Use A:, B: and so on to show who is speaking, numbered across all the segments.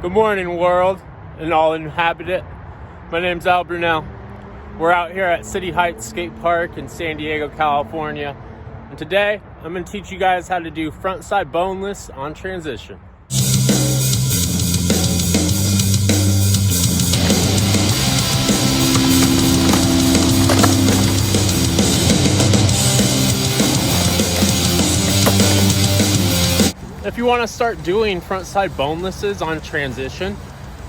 A: Good morning, world, and all inhabitant. My name's Brunelle. We're out here at City Heights Skate Park in San Diego, California. And today, I'm going to teach you guys how to do frontside boneless on transition. If you want to start doing frontside bonelesses on transition,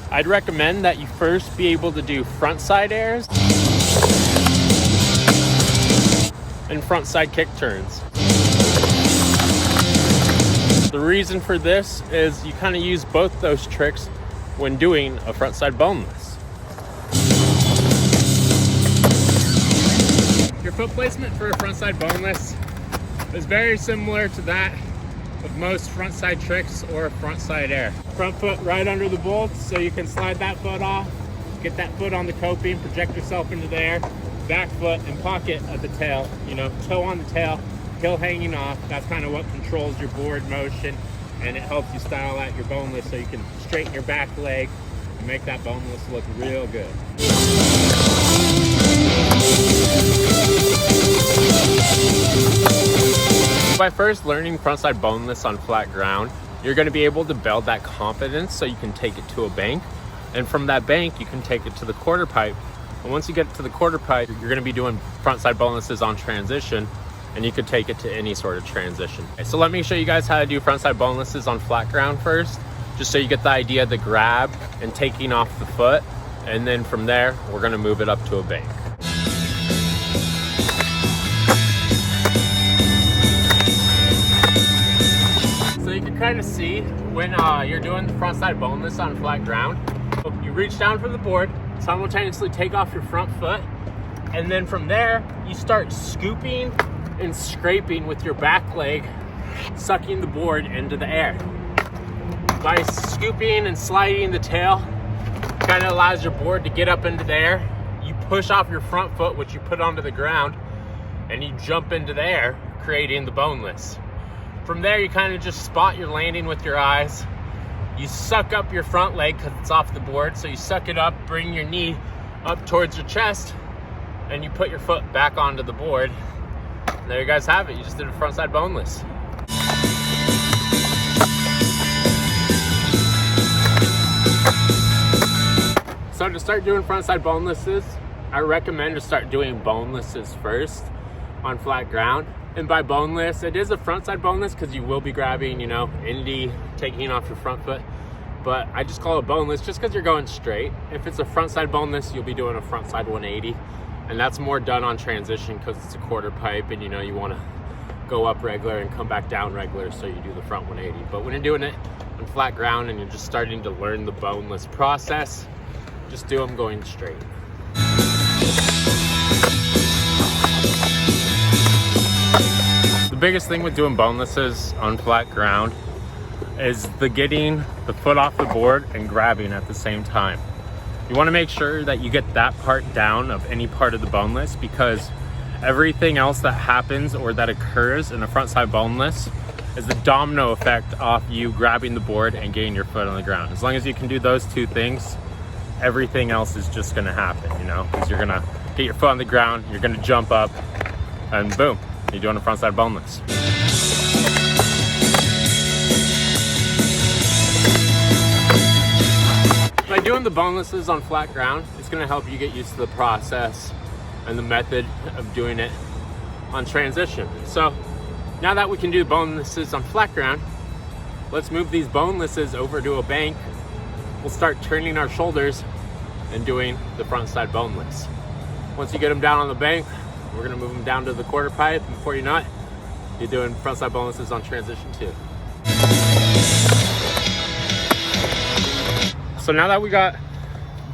A: I'd recommend that you first be able to do frontside airs and frontside kick turns. The reason for this is you kind of use both those tricks when doing a frontside boneless. Your foot placement for a frontside boneless is very similar to that of most frontside tricks or frontside air. Front foot right under the bolts so you can slide that foot off, get that foot on the coping, project yourself into the air, back foot and pocket at the tail, toe on the tail, heel hanging off. That's kind of what controls your board motion, and it helps you style out your boneless so you can straighten your back leg and make that boneless look real good. By first learning frontside boneless on flat ground, you're going to be able to build that confidence so you can take it to a bank. And from that bank, you can take it to the quarter pipe. And once you get to the quarter pipe, you're going to be doing frontside bonelesses on transition, and you could take it to any sort of transition. So let me show you guys how to do frontside bonelesses on flat ground first, just so you get the idea of the grab and taking off the foot. And then from there, we're going to move it up to a bank. You can kind of see when you're doing the frontside boneless on flat ground. You reach down for the board, simultaneously take off your front foot, and then from there, you start scooping and scraping with your back leg, sucking the board into the air. By scooping and sliding the tail, kind of allows your board to get up into the air. You push off your front foot, which you put onto the ground, and you jump into the air, creating the boneless. From there, you kind of just spot your landing with your eyes. You suck up your front leg because it's off the board. So you suck it up, bring your knee up towards your chest, and you put your foot back onto the board. And there you guys have it. You just did a frontside boneless. So to start doing frontside bonelesses, I recommend to start doing bonelesses first on flat ground. And by boneless, it is a frontside boneless because you will be grabbing, indie, taking off your front foot. But I just call it boneless just because you're going straight. If it's a frontside boneless, you'll be doing a frontside 180. And that's more done on transition because it's a quarter pipe and you want to go up regular and come back down regular, so you do the front 180. But when you're doing it on flat ground and you're just starting to learn the boneless process, just do them going straight. The biggest thing with doing bonelesses on flat ground is getting the foot off the board and grabbing at the same time. You want to make sure that you get that part down of any part of the boneless, because everything else that happens or that occurs in a frontside boneless is the domino effect off you grabbing the board and getting your foot on the ground. As long as you can do those two things, everything else is just going to happen, because you're going to get your foot on the ground, you're going to jump up, and boom. You're doing a frontside boneless. By doing the bonelesses on flat ground, it's going to help you get used to the process and the method of doing it on transition. So now that we can do bonelesses on flat ground, let's move these bonelesses over to a bank. We'll start turning our shoulders and doing the frontside boneless. Once you get them down on the bank, we're gonna move them down to the quarter pipe, and before you know it, you're doing frontside bonelesses on transition too. So now that we got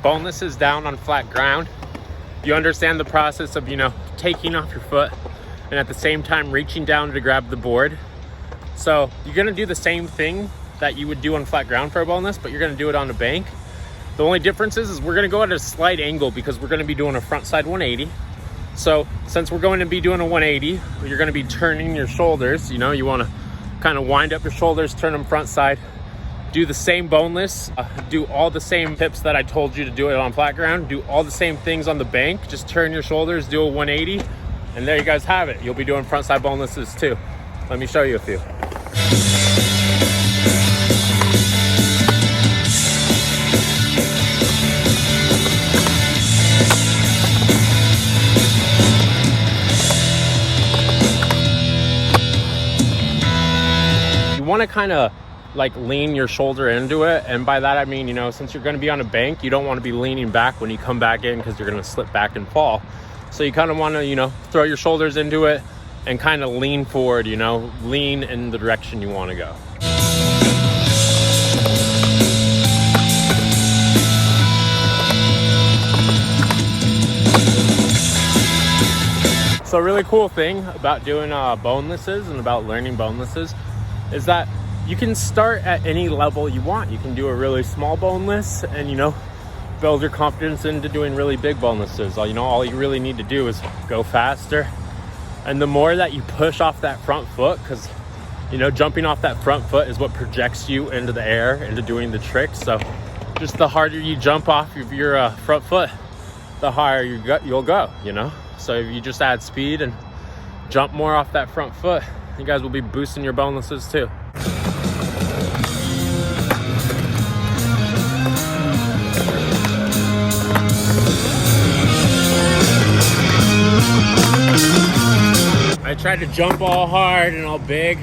A: bonelesses down on flat ground, you understand the process of, taking off your foot and at the same time reaching down to grab the board. So you're gonna do the same thing that you would do on flat ground for a boneless, but you're gonna do it on a bank. The only difference is we're gonna go at a slight angle because we're gonna be doing a frontside 180. So since we're going to be doing a 180, you're going to be turning your shoulders. You want to kind of wind up your shoulders, turn them front side, do the same boneless, do all the same tips that I told you to do it on flat ground, do all the same things on the bank, just turn your shoulders, do a 180, and there you guys have it. You'll be doing frontside bonelesses too. Let me show you a few. You want to kind of like lean your shoulder into it, and by that I mean, you know, since you're going to be on a bank, you don't want to be leaning back when you come back in because you're going to slip back and fall. So you kind of want to, you know, throw your shoulders into it and kind of lean forward, you know, lean in the direction you want to go. So a really cool thing about doing bonelesses and about learning bonelesses is that you can start at any level you want. You can do a really small boneless and, you know, build your confidence into doing really big bonelesses. All you really need to do is go faster. And the more that you push off that front foot, because, you know, jumping off that front foot is what projects you into the air, into doing the trick. So just the harder you jump off of your front foot, the higher you'll go, you know? So if you just add speed and jump more off that front foot, you guys will be boosting your bonelesses too. I tried to jump all hard and all big,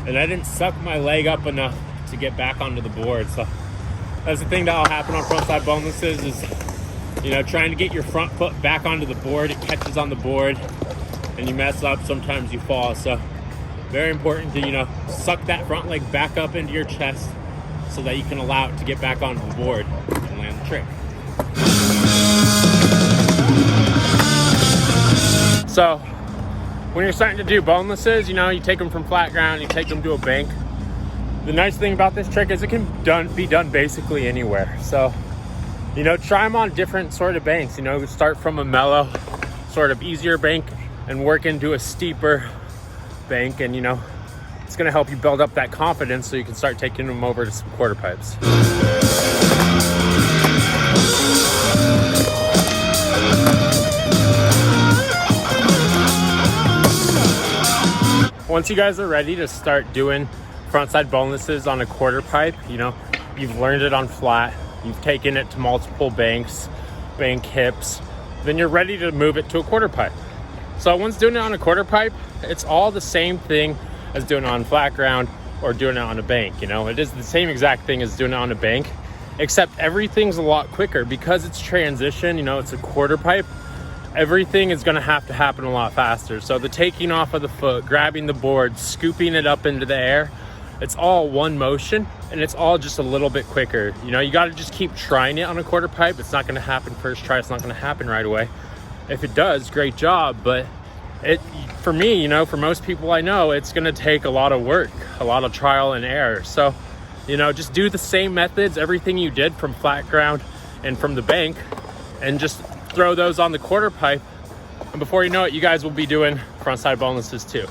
A: and I didn't suck my leg up enough to get back onto the board. So that's the thing that'll happen on frontside bonelesses is, you know, trying to get your front foot back onto the board. It catches on the board and you mess up. Sometimes you fall. So very important to, you know, suck that front leg back up into your chest so that you can allow it to get back onto the board and land the trick. So when you're starting to do bonelesses, you know, you take them from flat ground, you take them to a bank. The nice thing about this trick is it can be done basically anywhere. So, you know, try them on different sort of banks. You know, start from a mellow, sort of easier bank and work into a steeper bank. And, you know, it's going to help you build up that confidence so you can start taking them over to some quarter pipes. Once you guys are ready to start doing frontside bonelesses on a quarter pipe, you know, you've learned it on flat, you've taken it to multiple banks, bank hips, then you're ready to move it to a quarter pipe. So once doing it on a quarter pipe, it's all the same thing as doing it on flat ground or doing it on a bank. You know, it is the same exact thing as doing it on a bank, except everything's a lot quicker because it's transition, you know, it's a quarter pipe. Everything is going to happen a lot faster. So the taking off of the foot, grabbing the board, scooping it up into the air, it's all one motion and it's all just a little bit quicker. You know, you got to just keep trying it on a quarter pipe. It's not going to happen first try. It's not going to happen right away. If it does, great job. But for me, you know, for most people I know, it's going to take a lot of work, a lot of trial and error. So, you know, just do the same methods, everything you did from flat ground and from the bank, and just throw those on the quarter pipe, and before you know it, you guys will be doing frontside bonelesses too.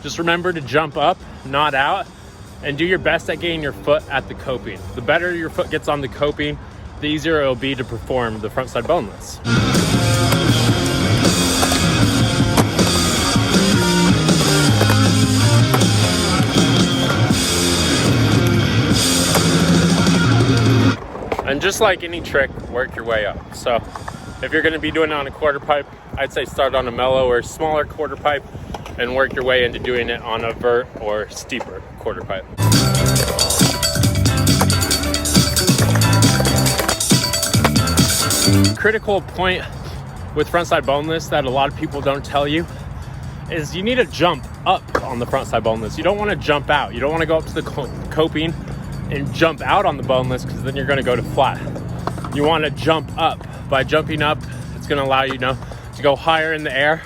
A: Just remember to jump up, not out, and do your best at getting your foot at the coping. The better your foot gets on the coping, the easier it'll be to perform the frontside boneless. And just like any trick, work your way up. So if you're going to be doing it on a quarter pipe, I'd say start on a mellow or smaller quarter pipe and work your way into doing it on a vert or steeper quarter pipe. Critical point with frontside boneless that a lot of people don't tell you is you need to jump up on the frontside boneless. You don't want to jump out. You don't want to go up to the coping and jump out on the boneless because then you're going to go to flat. You want to jump up. By jumping up, it's going to allow you, to go higher in the air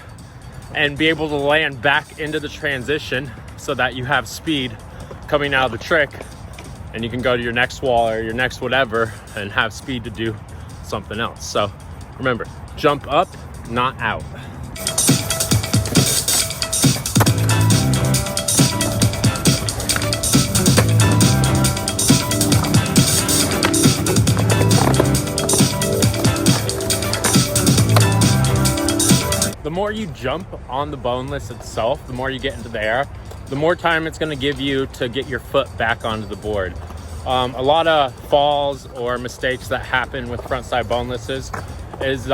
A: and be able to land back into the transition so that you have speed coming out of the trick and you can go to your next wall or your next whatever and have speed to do something else. So remember, jump up, not out. more you jump on the boneless itself, the more you get into the air, the more time it's going to give you to get your foot back onto the board. A lot of falls or mistakes that happen with frontside bonelesses is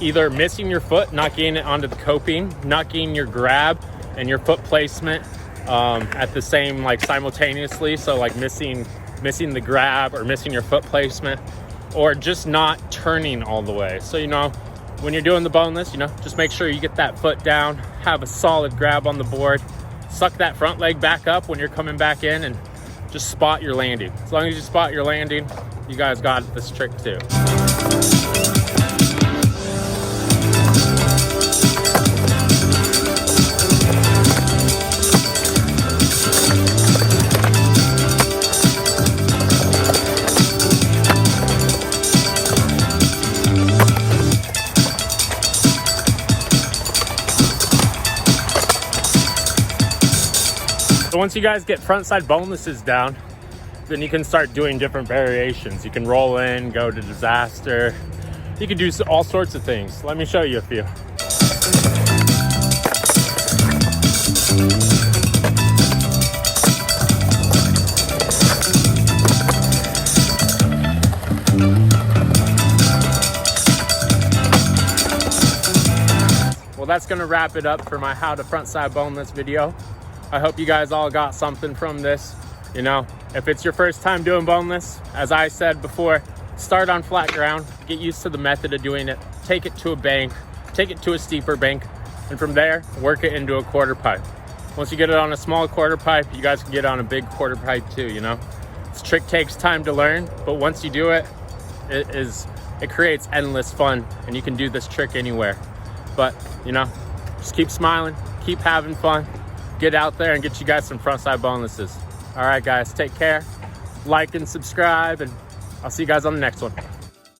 A: either missing your foot, not getting it onto the coping, not getting your grab and your foot placement at the same, like simultaneously. So like missing the grab or missing your foot placement, or just not turning all the way. So, you know, when you're doing the boneless, you know, just make sure you get that foot down, have a solid grab on the board, suck that front leg back up when you're coming back in, and just spot your landing. As long as you spot your landing, you guys got this trick too. So once you guys get frontside bonelesses down, then you can start doing different variations. You can roll in, go to disaster. You can do all sorts of things. Let me show you a few. Well, that's gonna wrap it up for my how to frontside boneless video. I hope you guys all got something from this. You know, if it's your first time doing boneless, as I said before, start on flat ground, get used to the method of doing it, take it to a bank, take it to a steeper bank, and from there, work it into a quarter pipe. Once you get it on a small quarter pipe, you guys can get on a big quarter pipe too, you know? This trick takes time to learn, but once you do it, it creates endless fun, and you can do this trick anywhere. But, you know, just keep smiling, keep having fun, get out there and get you guys some frontside bonelesses. All right, guys, take care. Like and subscribe, and I'll see you guys on the next one.